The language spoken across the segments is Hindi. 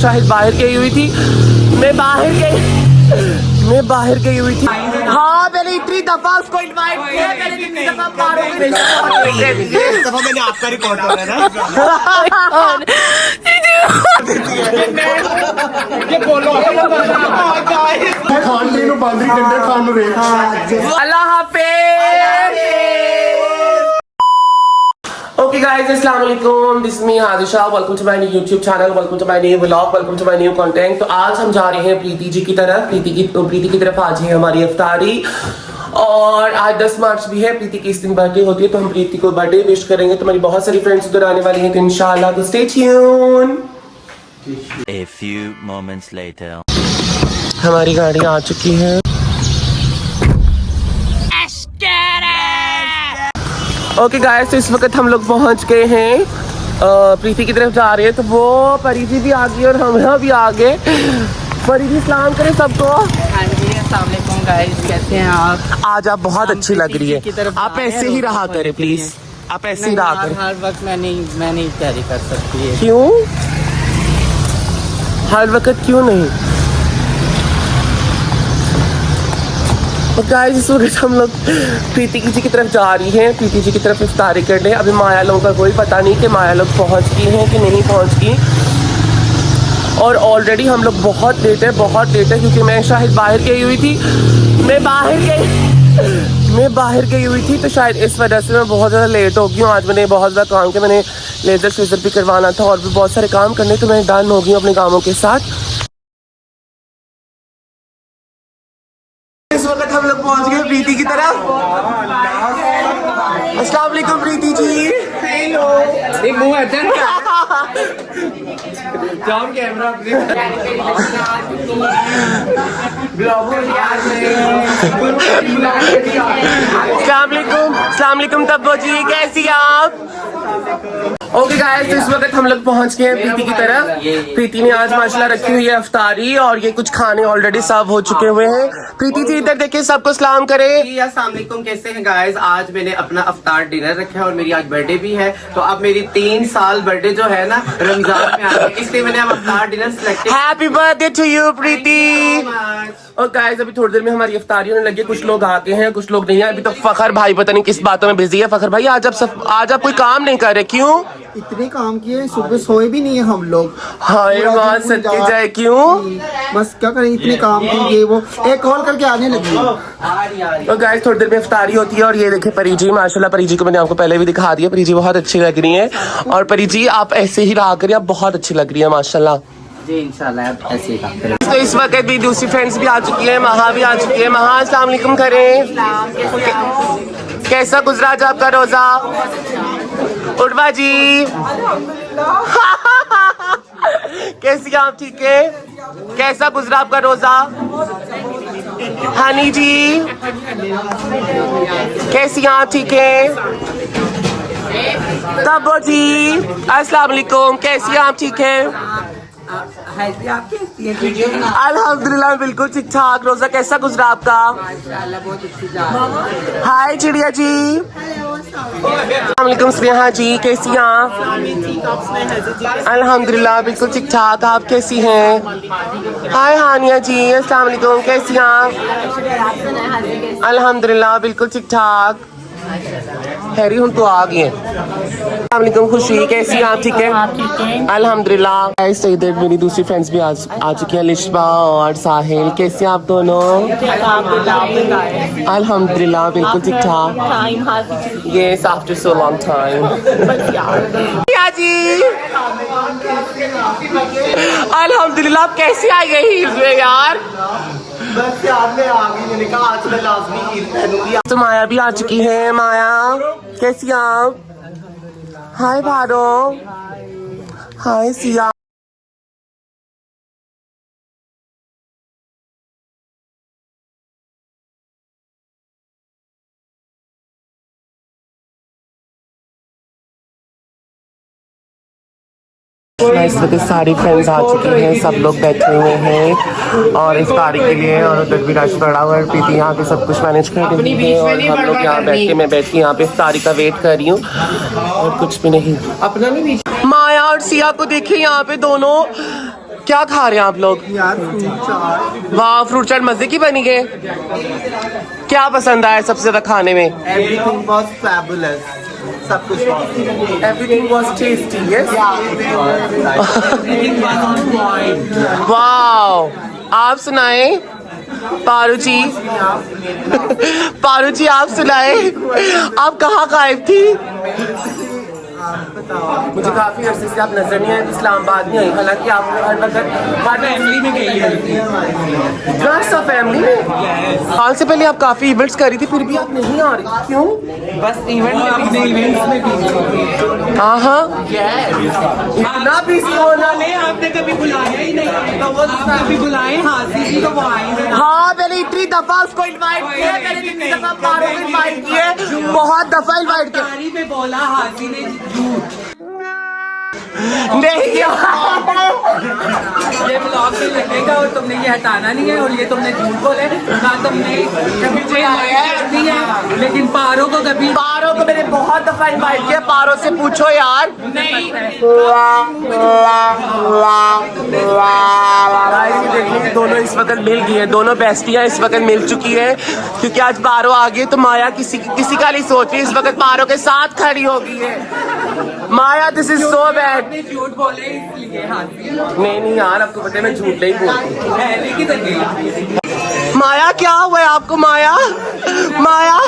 शाहिद बाहर गई हुई थी, मैं बाहर गई हुई थी। हाँ मैंने इतनी दफा उसको इनवाइट किया, मैंने इतनी दफा मैंने आपका रिकॉर्ड करा ना। अल्लाह हाफिज़। Okay guys, अस्सलाम वालेकुम, this me Hadisha, welcome to my new YouTube channel, welcome to my new vlog, welcome to my new content. तो आज हम जा रहे हैं प्रीति जी की तरफ। प्रीति की तरफ आज है हमारी इफ्तारी और आज 10 मार्च भी है। प्रीति की इस दिन बर्थडे होती है तो हम प्रीति को बर्थडे विश करेंगे। तो हमारी बहुत सारी फ्रेंड्स उधर आने वाली हैं तो इंशाल्लाह, तो stay tune. A few moments later. हमारी गाड़ी आ चुकी है। ओके गाइस, तो इस वक्त हम लोग पहुंच गए हैं प्रीति की तरफ जा रहे हैं। तो वो परी जी भी आ गई और हम भी आ गए। परी जी सलाम करें सबको। हाँ जी, अस्सलाम वालेकुम गाइस, कैसे हैं आप? आज आप बहुत अच्छी लग रही है। आप ऐसे ही रहा करें प्लीज, आप ऐसे ही रहा करें। हर वक्त मैं नहीं तैयारी कर सकती है। क्यों हर वक्त क्यों नहीं? गाइस इस वक्त हम लोग प्रीति जी की तरफ जा रही हैं, प्रीति जी की तरफ इफ्तारी करने। अभी माया लोगों का कोई पता नहीं कि माया लोग पहुंच गई हैं कि नहीं पहुंच गई। और ऑलरेडी हम लोग बहुत लेट है क्योंकि मैं शायद बाहर गई हुई थी, मैं बाहर गई हुई थी तो शायद इस वजह से मैं बहुत ज़्यादा लेट हो गई हूँ। आज मैंने बहुत ज़्यादा काम किया, मैंने लेज़र शेज़र भी करवाना था और भी बहुत सारे काम करने, तो मैं डन हो गई हूँ अपने कामों के साथ। इस वक्त हम लोग पहुंच गए प्रीति की तरफ। अस्सलाम वालेकुम प्रीति जी। हेलो। एक मुंह अदन जाम कैमरा अस्सलाम वालेकुम तब्बो जी, कैसी हैं आप? ओके गाइस, तो इस वक्त हम लोग पहुंच गए हैं प्रीति की तरफ। प्रीति ने आज माशाल्लाह रखी हुई है इफ्तारी और ये कुछ खाने ऑलरेडी सर्व हो चुके हुए हैं। प्रीति जी इधर देखिए, सबको सलाम करें। अस्सलाम वालेकुम, कैसे हैं गाइस? आज मैंने अपना इफ्तार डिनर रखा है और मेरी आज बर्थडे भी है। तो अब मेरी 3 साल बर्थडे जो है ना रमजान में आ रही है, इसलिए मैंने अब इफ्तार डिनर सिलेक्ट किया। हैप्पी बर्थडे टू यू प्रीति। और गाइस अभी थोड़ी देर में हमारी इफ्तारी होने लगी। कुछ लोग आ गए हैं, कुछ लोग नहीं है। अभी तो फखर भाई पता नहीं किस बातों में बिजी है। फखर भाई आज आप कोई काम नहीं कर रहे, क्यों? इतने काम किए, सुबह सोए भी नहीं है हम लोग। हाय मां सच्ची जाए, क्यों? बस क्या करें, इतने काम किए। वो एक कॉल करके आने लगी। तो गाइस थोड़ी देर में इफ्तारी होती है और ये देखे परी जी, माशाल्लाह परी जी को मैंने आपको पहले भी दिखा दिया। परी जी बहुत अच्छी लग रही है और परी जी आप ऐसे ही रहा करिए, आप बहुत अच्छी लग रही है माशाल्लाह जी। इंशाल्लाह ऐसे ही काम करें। तो इस वक्त भी दूसरी फ्रेंड्स भी आ चुकी है, महा भी आ चुकी है। महा अस्सलाम वालेकुम करें। कैसा गुजरा आज आपका रोजा? उर्वा जी कैसी आप? ठीक है। कैसा गुजरा आपका रोजा? हनी जी कैसी आप? ठीक है। तब्बो जी अस्सलाम वालेकुम, कैसी आप? ठीक है। अल्हम्दुलिल्लाह बिल्कुल ठीक ठाक। रोजा कैसा गुजरा आपका? हाय चिड़िया जी। अस्सलाम वालेकुम स्नेहा जी, कैसी आप? अल्हम्दुलिल्लाह बिल्कुल ठीक ठाक। आप कैसी हैं? हाय हानिया जी, अस्सलाम वालेकुम, कैसी आप? अल्हम्दुलिल्लाह बिल्कुल ठीक ठाक। हैरी हूँ तो आ गई है। अस्सलाम वालेकुम खुशी, कैसी आप? ठीक है अल्हम्दुलिल्लाह। गाइस इधर मेरी दूसरी फ्रेंड्स भी आ चुकी हैं, लिशबा और साहिल। कैसे आप दोनों? अल्हम्दुलिल्लाह बिल्कुल ठीक ठाक। Yes after so long time. जी अल्हम्दुलिल्लाह। आप कैसी आई है हील्स में यार? बस यार मैं आ गई, मैंने कहा आज मैं लाजमी ईद पहनूंगी। तो माया भी आ चुकी है। माया कैसी आप? हाय भारो, हाय सिया। इस वक्त सारी फ्रेंड्स आ चुकी हैं, सब लोग बैठे हुए हैं और इफ्तारी के लिए। और उधर भी रश पड़ा हुआ है। प्रीति यहाँ पे सब कुछ मैनेज कर रही है और हम लोग यहाँ बैठ के, मैं बैठ के यहाँ पे इफ्तारी का वेट कर रही हूँ और कुछ भी नहीं। अपना भी माया और सिया को देखिए यहाँ पे दोनों क्या खा रहे हैं आप लोग? यार फ्रूट चाट वाह, फ्रूट चाट मजे की बनी है। क्या पसंद आया सबसे ज्यादा खाने में? एवरीथिंग वाज फैबुलस, सब कुछ Everything was tasty, yes? Wow, आप सुनाए पारू जी। पारू जी आप सुनाए, आप कहाँ गायब थी? मुझे काफी अरसे से आप नजर नहीं आए, इस्लामाबाद में आई, हालांकि आप हर वक्त फैमिली में गई है। जस्ट फैमिली में साल से पहले आप काफी इवेंट्स कर रही थी, फिर भी आप नहीं आ रही, क्यों? बस इवेंट्स में हाँ हाँ, इतना बिजी होना। आपने कभी बुलाया ही नहीं, तो वो कभी बुलाए हासिल जी तो वो आएंगे। हाँ, मैंने इतनी दफा उसको इनवाइट किया, मैंने जितनी दफा पारो को इनवाइट किए, बहुत दफा इनवाइट किया, तारीफ पे बोला हासिल ने झूठ। नहीं किया। ये ब्लॉग में लगेगा और तुमने ये हटाना नहीं है, और ये तुमने झूठ बोले ना, तुमने कभी कोई नहीं है, लेकिन पारो को कभी पारो को मैंने बहुत दफा इनवाइट किया, पारो से पूछो यार। नहीं। गाइस, ये देखिए कि दोनों इस वक्त मिल गई है, दोनों बेस्टियां इस वक्त मिल चुकी है, क्योंकि आज पारो आ गई तो माया किसी का नहीं सोच रही, इस वक्त पारो के साथ खड़ी हो गई है। माया, दिस इज सो बैड। आपने झूठ बोले इसलिए हासिल नहीं यार, आपको पता है मैं झूठ नहीं बोलती। पहले की तरह। माया, क्या हुआ है आपको? माया, माया,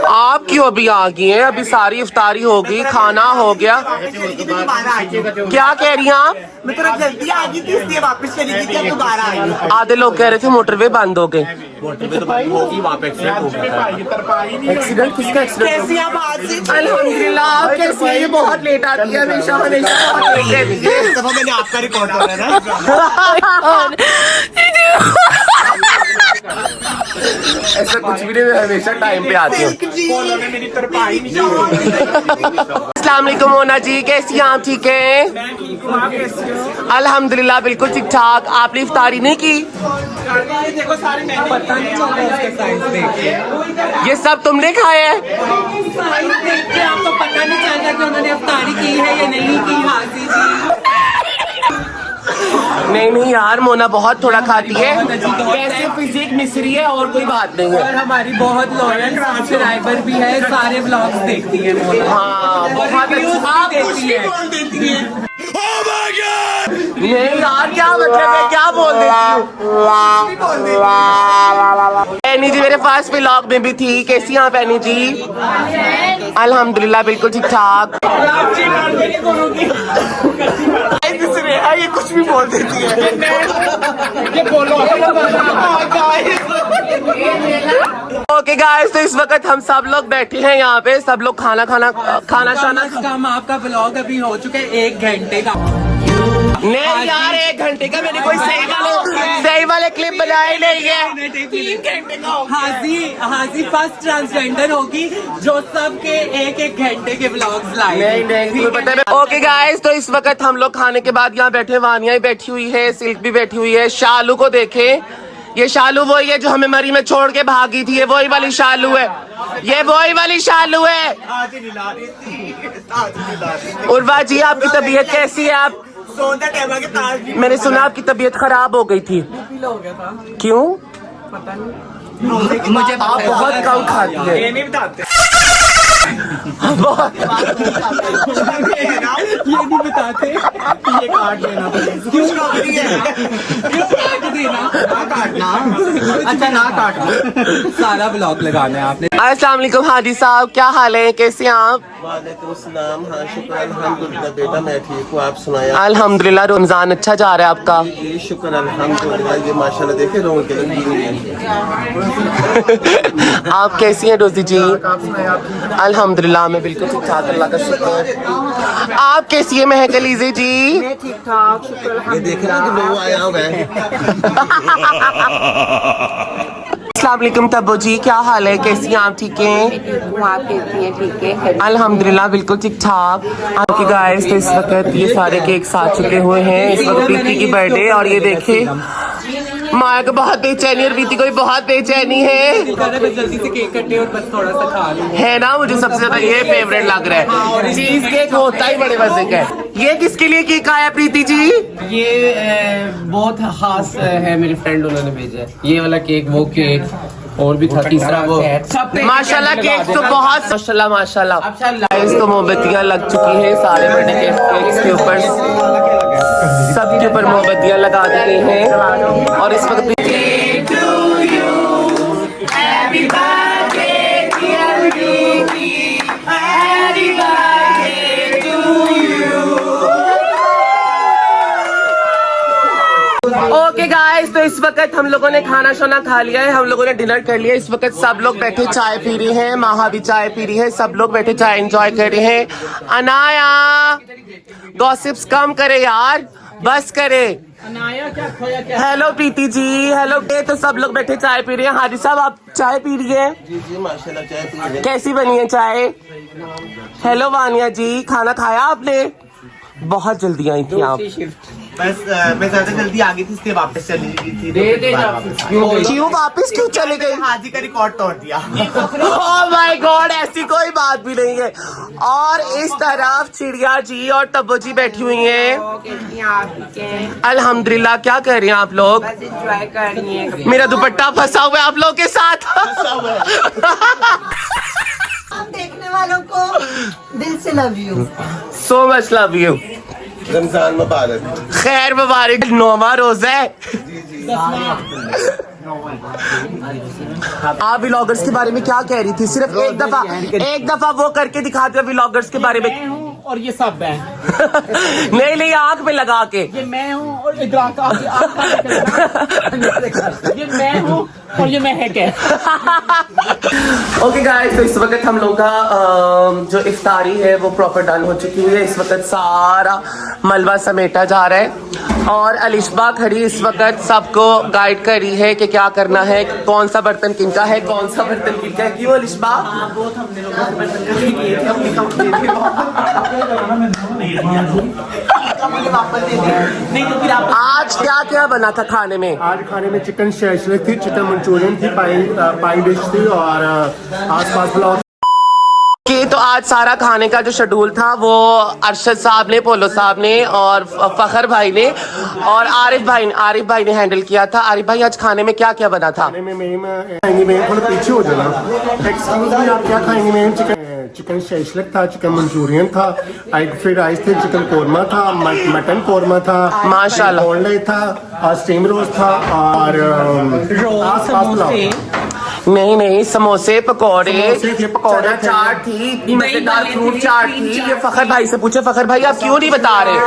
आप क्यों अभी आ गई हैं? अभी सारी इफ्तारी हो गई, खाना हो गया, क्या कह रही हैं आप? मैं थोड़ा जल्दी आ गई थी इसलिए वापस चली गई थी, अब दोबारा आई। आधे लोग कह रहे थे मोटरवे बंद हो गए। एक्सीडेंट? किसका एक्सीडेंट? कैसी आप आज से? अल्हम्दुलिल्लाह, आप कैसी हैं? ये बहुत लेट आती है, हमेशा हमेशा बहुत लेट रहती है। इस दफा मैंने आपका रिकॉर्ड तोड़ा ना। ऐसा कुछ भी नहीं, मैं हमेशा टाइम पे आती हूँ। अस्सलाम वालेकुम मोना जी, कैसी हैं आप? ठीक हैं? अल्हम्दुलिल्लाह बिल्कुल ठीक ठाक। आपने इफ्तारी नहीं की? देखो सारे पता नहीं चल रहा है उसके साइज देख ये सब तुमने खाया है? साइज देख के आपको पता नहीं चल रहा कि उन्होंने इफ्तारी की है या नहीं की हासिल जी। नहीं यार, मोना बहुत थोड़ा खाती है, कैसे फिजिक मिसरी है, और कोई बात नहीं है। और हमारी बहुत लॉयल सब्सक्राइबर भी है, सारे व्लॉग्स देखती है मोना। हाँ, बहुत देखती है। नहीं यार, क्या मतलब है, क्या बोल देती हूँ? एनी जी मेरे पास व्लॉग में भी थी, कैसी हैं आप एनी जी? अल्हम्दुलिल्लाह बिल्कुल ठीक ठाक। ये कुछ भी बोल देती है। ये बोलो। ओके गाइस, तो इस वक्त हम सब लोग बैठे हैं यहाँ पे, सब लोग खाना शाना। कम आपका व्लॉग अभी हो चुका है 1 घंटे का। नहीं यार, 1 घंटे का मैंने कोई सही वाले क्लिप बनाए नहीं है। 3 घंटे का। हाजी फर्स्ट ट्रांसजेंडर होगी जो सबके 1-1 घंटे के व्लॉग्स लाए। नहीं पता है। ओके गाइस, तो इस वक्त हम लोग खाने के बाद यहाँ बैठे, वानिया बैठी हुई है, सिल्क भी बैठी हुई है। शालू को देखे, ये शालू वही है जो हमें मरी में छोड़ के भागी थी, ये वही वाली शालू है, ये वही वाली शालू है। उर्वा जी, आपकी तबीयत कैसी है? आप मैंने सुना आपकी तबीयत खराब हो गई थी, क्यों? मुझे आप बहुत कम खाती है। ये नहीं बताते। ये नहीं बताते। ये काट देना। क्यों काट देना? काटना। अच्छा ना काटना। सारा ब्लॉग लगाना है आपने। अस्सलाम वालेकुम हाजी साहब, क्या हाल है, कैसे हैं आप? वालेकुम सलाम। हाँ शुक्र अल्हम्दुलिल्लाह बेटा, मैं ठीक हूँ, आप सुनाया? अल्हम्दुलिल्लाह, रमजान अच्छा जा रहा है आपका? जी शुक्र अल्हम्दुलिल्लाह, ये माशाल्लाह देखे रोड के आप कैसी हैं रोजी जी? अल्हम्दुलिल्लाह मैं बिल्कुल ठीक ठाक, अल्लाह का शुक्र। आप कैसी है महक अलीज़े जी? मैं ठीक ठाक, शुक्र ये देखे ना कि लोग आया हुआ है। अस्सलाम वालेकुम तब्बू जी, क्या हाल है, कैसी हैं आप? ठीक हैं? आप कैसी हैं? ठीक है। अल्हम्दुलिल्लाह बिल्कुल ठीक ठाक। आपकी गाइस, तो इस वक्त ये सारे केक साथ चुके हुए हैं, इस वक्त प्रीति की बर्थडे, और ये देखे माया को बहुत बेचैनी और प्रीति को भी बहुत बेचैनी है दिल कर रहा है बस जल्दी से केक कटे और बस थोड़ा सा खा लूं। है ना। मुझे सबसे ज्यादा ये फेवरेट लग रहा है। चीज केक होता ही बड़े मजे का है। ये किसके लिए केक आया प्रीति जी? ये बहुत खास है, मेरी फ्रेंड उन्होंने भेजा है ये वाला केक, वो केक और भी था तीसरा वो। माशाल्लाह केक तो बहुत माशाल्लाह माशाल्लाह। तो मोमबत्तियां लग चुकी हैं सारे बर्थडे केक्स के ऊपर, सबके ऊपर मोमबत्तियां लगा दी गई हैं और इस वक्त ओके गाइस, तो इस वक्त हम लोगों ने खाना शाना खा लिया है, हम लोगों ने डिनर कर लिया है। इस वक्त सब लोग बैठे चाय पी रहे हैं, माहा भी चाय पी रही है, सब लोग बैठे चाय एंजॉय कर रहे हैं। अनाया गॉसिप्स कम करे यार, बस करे। Hello Preeti ji, hello. तो सब लोग बैठे चाय पी रहे हैं। हाजी साहब आप चाय पी रही है? जी जी माशाल्लाह चाय पी रहे हैं। कैसी बनी है चाय? हेलो वानिया जी, खाना खाया आपने? बहुत जल्दी आई थी आप। बस मैं ज्यादा जल्दी आ गई थी इसलिए वापस चली गई थी। क्यों वापस क्यों चले गए? हाजी का रिकॉर्ड तोड़ दिया। ओह माय गॉड, ऐसी कोई बात भी नहीं है। और इस तरफ चिड़िया जी और तब्बू जी बैठी हुई हैं। कैसी हैं आप? ठीक हैं? अल्हम्दुलिल्लाह। क्या कर रहे हैं आप लोग? बस एंजॉय कर रही हैं। मेरा दुपट्टा फंसा हुआ है आप लोग के साथ। देखने वालों को दिल से love you. So much love you. Ramzan मुबारक। खैर मुबारक। 9वां रोजा है। आप व्लॉगर्स के बारे में क्या कह रही थी? सिर्फ एक दफा वो करके दिखाते हो व्लॉगर्स के बारे में। और ये सब है, नहीं नहीं, आंख में लगा के। ये मैं हूँ और ये मैं हूँ और ये महक है। ओके गाइस, तो इस वक्त हम लोग का जो इफ्तारी है वो प्रॉपर डन हो चुकी है। इस वक्त सारा मलबा समेटा जा रहा है और अलिशबा खड़ी इस वक्त सबको गाइड कर रही है कि क्या करना है, कौन सा बर्तन किनका है, कौन सा बर्तन किनका है। क्यों अलिशबा? आज क्या क्या बना था खाने में? आज खाने में चिकन शैशलिक थी, चिकन मंचूरियन थी, पाई डिश थी और आसपास पुलाव। कि तो आज सारा खाने का जो शेड्यूल था वो अरशद साहब ने, पोलो साहब ने और फखर भाई ने और आरिफ भाई ने हैंडल किया था। आरिफ भाई आज खाने में क्या क्या बना था? खाने में मैम खाएंगे, मैम थोड़ा पीछे हो जाना। एक्सक्यूज मी, आप क्या खाएंगे मैम? चिकन शैशलिक था, चिकन मंचूरियन था, एग फ्राइड राइस थे, चिकन कोरमा था, मटन कोरमा था, माशाल्लाह, ऑनलाइन था, स्टीम रोस्ट था और आसपास पुलाव। नहीं, समोसे पकौड़े, पकौड़े थे, चाट थी, इतनी मजेदार फ्रूट चाट थी। ये फखर भाई से पूछे, फखर भाई आप क्यों नहीं बता रहे?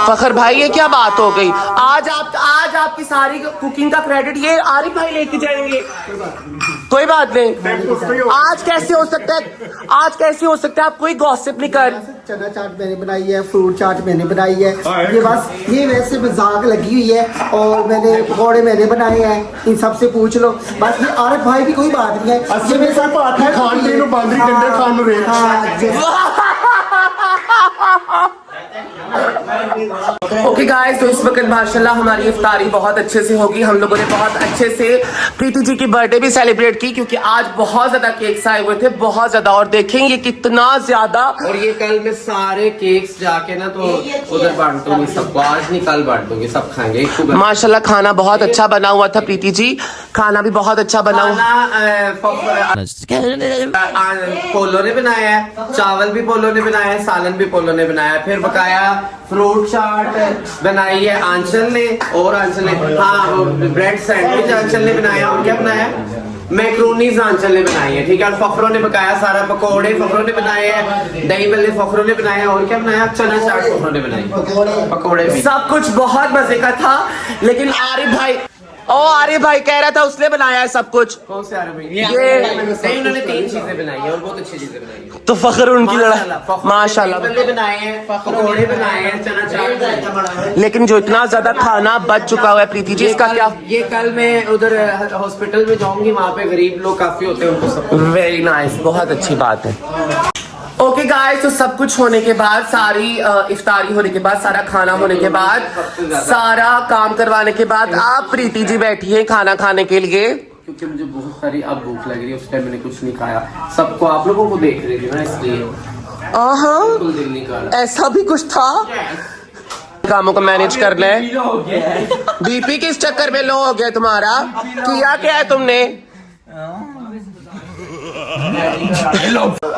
फखर भाई ये क्या बात हो गई? आज आपकी सारी कुकिंग का क्रेडिट ये आरिफ भाई लेके जाएंगे। कोई बात नहीं। आज कैसे हो सकता है? आप कोई गॉसिप नहीं कर। चना चाट मैंने बनाई है, फ्रूट चाट मैंने बनाई है। ये बस ये वैसे मजाक लगी हुई है और मैंने पकौड़े मैंने बनाए हैं। इन सबसे पूछ लो। बस ये आरिफ भाई भी कोई बात नहीं है। ये मेरे साथ बात है, खान पीन में बांदरी डंडे खान में रेत। ओके गाइस, तो इस वक्त माशाल्लाह हमारी इफ्तारी बहुत अच्छे से होगी। हम लोगों ने बहुत अच्छे से प्रीति जी की बर्थडे भी सेलिब्रेट की क्योंकि आज बहुत ज्यादा केक्स आए हुए थे, बहुत ज्यादा। और देखेंगे कितना ज्यादा। और ये कल मैं सारे केक्स जाके ना तो उधर बांटूंगी सबको, आज नहीं कल बांटूंगी, सब खाएंगे। माशाल्लाह खाना बहुत अच्छा बना हुआ था प्रीति जी, खाना भी बहुत अच्छा बना हुआ। पोलो ने बनाया है, चावल भी पोलो ने बनाया है, सालन भी पोलो ने बनाया है, फिर बकाया फ्रूट चाट बनाई है आंचल ने, और आंचल ने हाँ ब्रेड सैंडविच आंचल ने बनाया। और क्या बनाया? मैक्रोनीज आंचल ने बनाई है, ठीक है। और फखरों ने पकाया सारा, पकोड़े फखरों ने बनाए हैं, दही बल्ले फखरों ने बनाए। और क्या बनाया? चना चाट फखरों ने बनाई, पकोड़े भी। सब कुछ बहुत मजे का था। लेकिन आरिफ भाई कह रहा था उसने बनाया है सब कुछ। कौन से आ रहे भाई? ये उन्होंने 3 चीजें बनाई है और बहुत अच्छी चीजें बनाई है। तो फखर उनकी लड़ाई माशाल्लाह। बल्ले बनाए हैं, पकोड़े बनाए हैं, चना चाट। लेकिन जो इतना ज्यादा खाना बच चुका हुआ है प्रीति जी, इसका क्या? ये कल मैं उधर हॉस्पिटल में जाऊंगी, वहाँ पे गरीब लोग काफी होते हैं, उनको सब। वेरी नाइस, बहुत अच्छी बात है। ओके ओके गाइस, तो सब कुछ होने के बाद, सारी इफ्तारी होने के बाद, सारा खाना होने के बाद, सारा काम करवाने के बाद आप प्रीति जी बैठी है खाना खाने के लिए। क्योंकि मुझे बहुत सारी अब भूख लग रही है, उस टाइम मैंने कुछ नहीं खाया, सबको आप लोगों को देख रही थी ना, इसलिए बिल्कुल दिल नहीं कर रहा। ऐसा भी कुछ था। कामों को मैनेज कर ले। बीपी किस चक्कर में लो हो गया तुम्हारा? किया क्या है तुमने?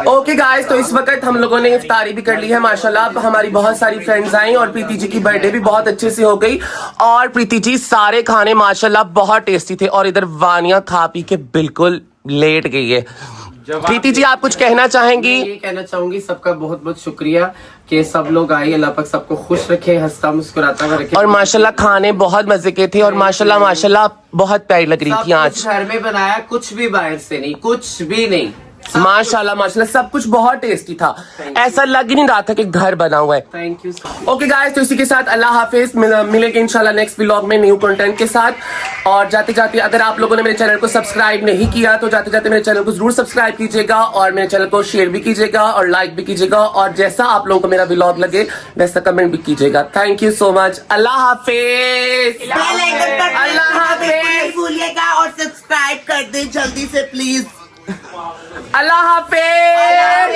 ओके गाइस, तो इस वक्त हम लोगों ने इफ्तारी भी कर ली है माशाल्लाह। अब हमारी बहुत सारी फ्रेंड्स आई और प्रीति जी की बर्थडे भी बहुत अच्छे से हो गई। और प्रीति जी सारे खाने माशाल्लाह बहुत टेस्टी थे। और इधर वानिया खा पी के बिल्कुल लेट गई है। प्रीति जी, आप कुछ कहना चाहेंगी? ये कहना चाहूंगी, सबका बहुत बहुत शुक्रिया कि सब लोग आए। अल्लाह पाक सबको खुश रखे, हंसता मुस्कुराता रखे। और माशाल्लाह खाने बहुत मजे के थे और माशाल्लाह माशाल्लाह बहुत प्यारी लग रही थी आज। घर में बनाया, कुछ भी बाहर से नहीं, कुछ भी नहीं। माशाल्लाह माशाल्लाह सब कुछ बहुत टेस्टी था। ऐसा लग ही नहीं रहा था कि घर बना हुआ है। Thank you. ओके गाइस, तो इसी के साथ अल्लाह हाफिज। मिलेंगे इंशाल्लाह नेक्स्ट व्लॉग में न्यू कंटेंट के साथ। और जाते जाते अगर आप लोगों ने मेरे चैनल को सब्सक्राइब नहीं किया तो जाते जाते मेरे चैनल को जरूर सब्सक्राइब कीजिएगा और मेरे चैनल को शेयर भी कीजिएगा और लाइक भी कीजिएगा। और जैसा आप लोगों को मेरा व्लॉग लगे वैसा कमेंट भी कीजिएगा। Thank you so much. Allah हाफिज। अल्लाह हाफिज। भूलिएगा और सब्सक्राइब कर दे जल्दी से प्लीज। अल्लाह हाफिज।